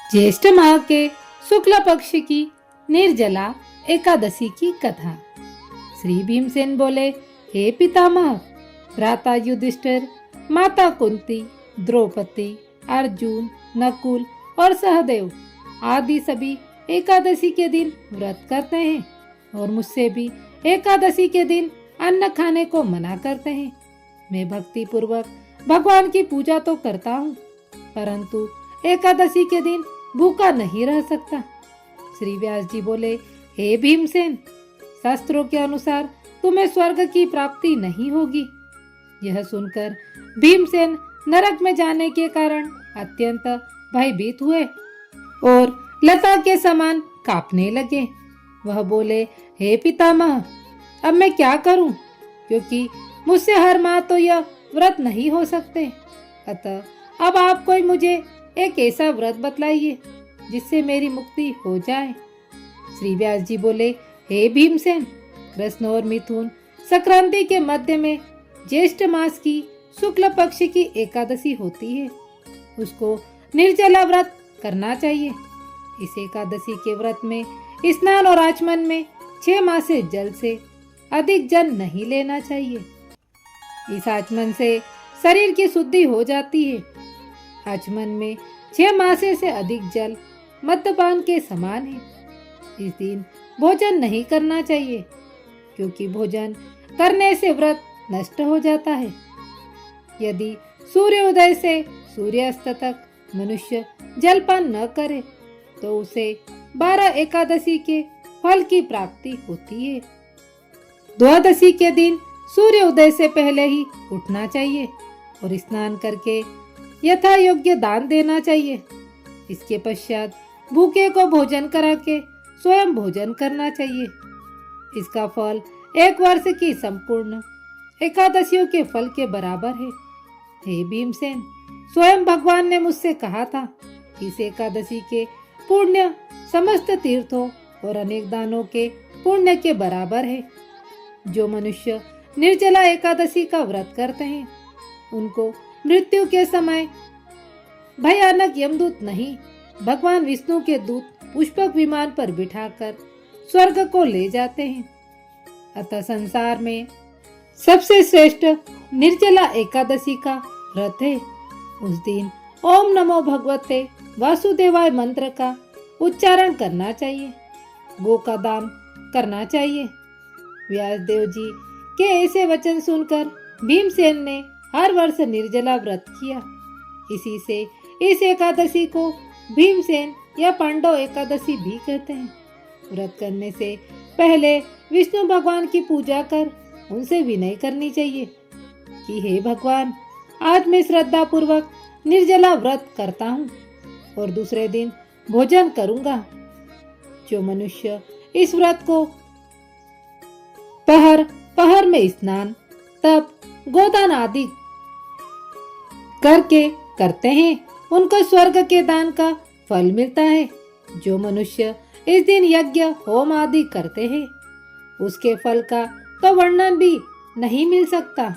ज्येष्ठ माह के शुक्ल पक्ष की निर्जला एकादशी की कथा। श्री भीमसेन बोले, हे पितामह, भ्राता युधिष्ठिर, माता कुंती, द्रौपदी, अर्जुन, नकुल और सहदेव आदि सभी एकादशी के दिन व्रत करते हैं और मुझसे भी एकादशी के दिन अन्न खाने को मना करते हैं। मैं भक्ति पूर्वक भगवान की पूजा तो करता हूँ, परंतु एकादशी के दिन भूखा नहीं रह सकता। श्री व्यास जी बोले, हे भीमसेन, शास्त्रों के अनुसार तुम्हें स्वर्ग की प्राप्ति नहीं होगी। यह सुनकर भीमसेन नरक में जाने के कारण अत्यंत भयभीत हुए और लता के समान कांपने लगे। वह बोले, हे पितामह, अब मैं क्या करूं, क्योंकि मुझसे हर माह तो यह व्रत नहीं हो सकते। अतः अब आप कोई मुझे एक ऐसा व्रत बतलाइए जिससे मेरी मुक्ति हो जाए। श्री व्यास जी बोले, हे भीमसेन, कृष्ण और मिथुन संक्रांति के मध्य में ज्येष्ठ मास की शुक्ल पक्ष की एकादशी होती है। उसको निर्जला व्रत करना चाहिए। इस एकादशी के व्रत में स्नान और आचमन में 6 माह से जल से अधिक जल नहीं लेना चाहिए। इस आचमन से शरीर की शुद्धि हो जाती है। आचमन में 6 मासे से अधिक जल मद्यपान के समान है। इस दिन भोजन नहीं करना चाहिए, क्योंकि भोजन करने से व्रत नष्ट हो जाता है। यदि सूर्योदय से सूर्यास्त तक मनुष्य जलपान न करे तो उसे 12 एकादशी के फल की प्राप्ति होती है। द्वादशी के दिन सूर्योदय से पहले ही उठना चाहिए और स्नान करके यथा योग्य दान देना चाहिए। इसके पश्चात भूखे को भोजन करा के स्वयं भोजन करना चाहिए। इसका फल 1 वर्ष की संपूर्ण एकादशियों के फल के बराबर है। हे भीमसेन, स्वयं भगवान ने मुझसे कहा था, इस एकादशी के पुण्य समस्त तीर्थों और अनेक दानों के पुण्य के बराबर है। जो मनुष्य निर्जला एकादशी का व्रत करते हैं, उनको मृत्यु के समय भयानक यमदूत नहीं, भगवान विष्णु के दूत पुष्पक विमान पर बिठाकर स्वर्ग को ले जाते हैं। अतः संसार में सबसे श्रेष्ठ निर्जला एकादशी का व्रत है। उस दिन ओम नमो भगवते वासुदेवाय मंत्र का उच्चारण करना चाहिए। गो का दान करना चाहिए। व्यासदेव जी के ऐसे वचन सुनकर भीमसेन ने हर वर्ष निर्जला व्रत किया। इसी से इस एकादशी को भीमसेन या पांडव एकादशी भी कहते हैं। व्रत करने से पहले विष्णु भगवान की पूजा कर उनसे विनय करनी चाहिए कि हे भगवान, आज मैं श्रद्धा पूर्वक निर्जला व्रत करता हूँ और दूसरे दिन भोजन करूँगा। जो मनुष्य इस व्रत को पहर में स्नान, तप, गोदान आदि करके करते हैं, उनको स्वर्ग के दान का फल मिलता है। जो मनुष्य इस दिन यज्ञ होम आदि करते हैं, उसके फल का तो वर्णन भी नहीं मिल सकता।